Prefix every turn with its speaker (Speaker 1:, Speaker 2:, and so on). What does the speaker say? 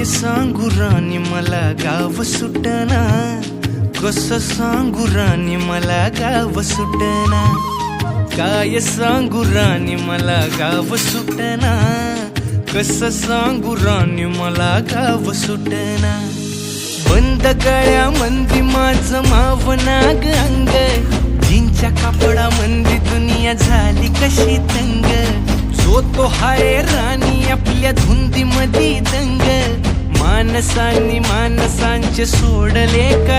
Speaker 1: सांगू राणी मला गाव सुटना, कसं सांगू राणी मला गाव सुटना, काय सांगू राणी मला गाव सुटना, कसं सांगू राणी मला गाव सुटना। बंद गळ्या मंदी माझं मावनाग अंग, जीनच्या कापडा मंदी दुनिया झाली कशी तंग, जो तो हाय राणी आपल्या धुंदी मधी दंग, माणसांनी माणसांचे सोडले का